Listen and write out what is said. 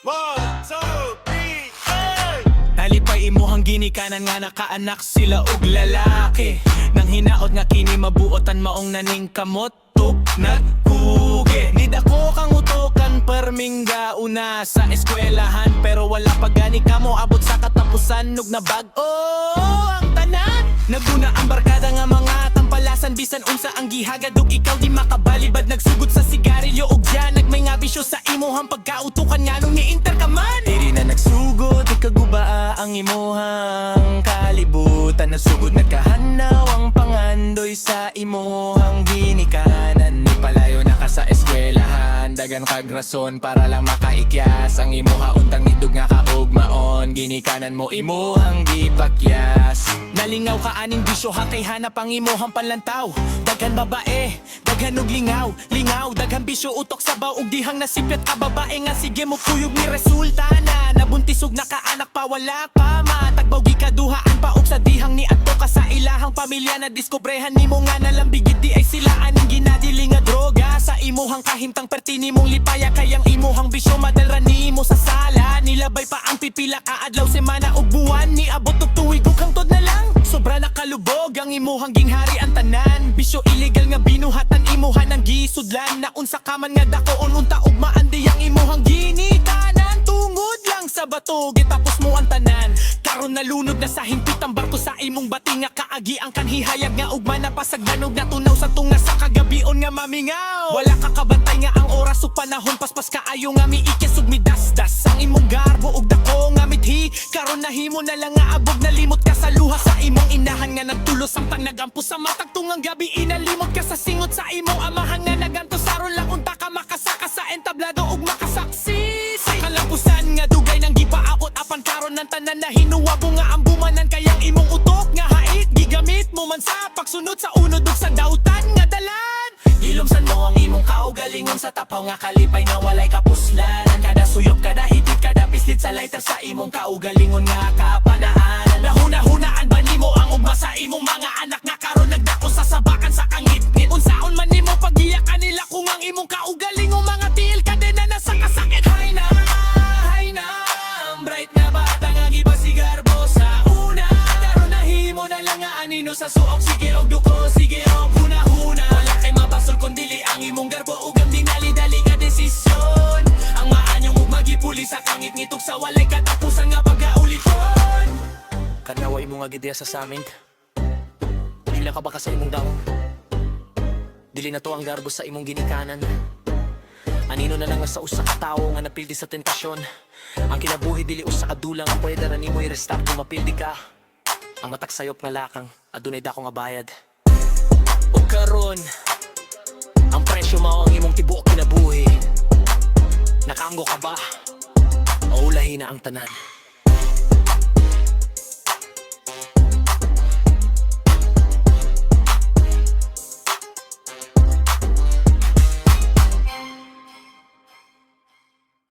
1, 2, 3, hey! Nalipay imuhang ginikanan nga nakaanak sila og lalaki. Nang hinaot nga kini mabuotan maong naning kamot tuk nagkuge. Nid ako kang utokan permingga una sa eskwelahan, pero wala pa gani kamo abot sa katapusan ug nabag-o ang tanan. Naguna ang barkada nga mga tampalasan, bisan unsa ang gihagad ug ikaw di makabalibad. Nagsugod sa sigarilyo ug diyan nagmay nga bisyo sa imuhang pagkautukan nga nung ni-enter ka man. Diri na nagsugod ikagubaa ang imuhang kalibutan. Nasugod nagkahanaw ang pangandoy sa imuhang ginikanan. Ni palayo na ka sa eskwelahan, dagan kag rason para lang makaikyas. Ang imuha untang nidug nga kaugmaon, ginikanan mo imuhang gipakyas. Nalingaw ka aning bisyo hatay hanap ang imuhang panlantaw. Daghan babae, daghan og lingaw, lingaw, daghan bisyo utok sabaw ug dihang nasipyat ka babae nga sige mo kuyog ni resulta na nabuntis ug nakaanak pa wala pa matagbaw gikaduhaan pa ug sa dihang ni adto ka sa ilahang pamilya na diskobrehan nimo nga nalambigid di ay sila aning ginadili nga droga sa imuhang kahimtang pertini mong lipaya kayang imuhang bisyo madalra nimo sa sala. Nilabay pa ang pipila ka adlaw semana ug buwan ni abot og tuig ug hangtod na lang sobra nakalubog ang imuhang ginghari ang tanan. Bisyo illegal nga binuhatan imuhan ang gisudlan na unsa ka man nga dakoon unta ug maandi ang imuhang ginikanan. Tungod lang sa bato gitapos mo ang tanan, karon nalunod na sa hingpit ang barko sa imong bati nga kaagi ang kanhihayag nga ugma na pasagdanog na tunaw sa tunga sa kagabion nga mamingaw. Wala ka kabantay nga ang oras ug panahon paspas kaayo nga miikis ug midasdas ang imong garbo ug dako nga mithi. Karon nahimo na lang nga abog nalimot ka sa luha sa imong inahan nga nagtulos samtang nagampo sa matag tungang gabi inalimot ka sa singot sa imong amahan nga naganto saron lang unta ka makasaka sa entablado ug makasaksi sa kalapusan nga dugay nang gipaabot apan karon ng tanan na hinuwabo nga ang bumanan kayang imong utok nga hait gigamit mo man sa pagsunod sa unod ug sa dautan nga dalan. Ilumsan mo ang imong kaugalingon sa tapaw nga kalipay na walay kapuslan. Kada suyop, kada hitit, kada pislit sa lighter sa imong kaugalingon nga kapanaanan. Nahuna-hunaan ba nimo ang ugma sa imong mga anak nga karon nagdako sa sabakan sa kangit-ngit? Unsaon man nimo pagiyakan nila kung ang imong kaugalingon mga tiil kadena na sa kasakit. Hay na, bright na bata nga gibasigarbo sa una. Karon nahimo na lang nga anino sa suok, sige og duko, sige og huna-huna. Wala kay mabasol kun dili ang imong garbo ug ang dinali-dali nga desisyon. Ang maanyong ug magipuli sa kangit-ngitog sa walay katapusan nga pagauliton. Kanaway mo nga gideya sa samin, dili ka baka sa imong daong, dili na to ang garbo sa imong ginikanan. Anino na lang nga sa usa ka tawo nga napildi sa tentasyon. Ang kinabuhi dili usa ka dulang nga pwede ra nimo i-restart kung mapildi ka. Ang matak sayop nga lakang adunay dako nga bayad. O karon ang presyo mao ang imong tibuok kinabuhi. Nakaanggo ka ba? O ulahi na ang tanan.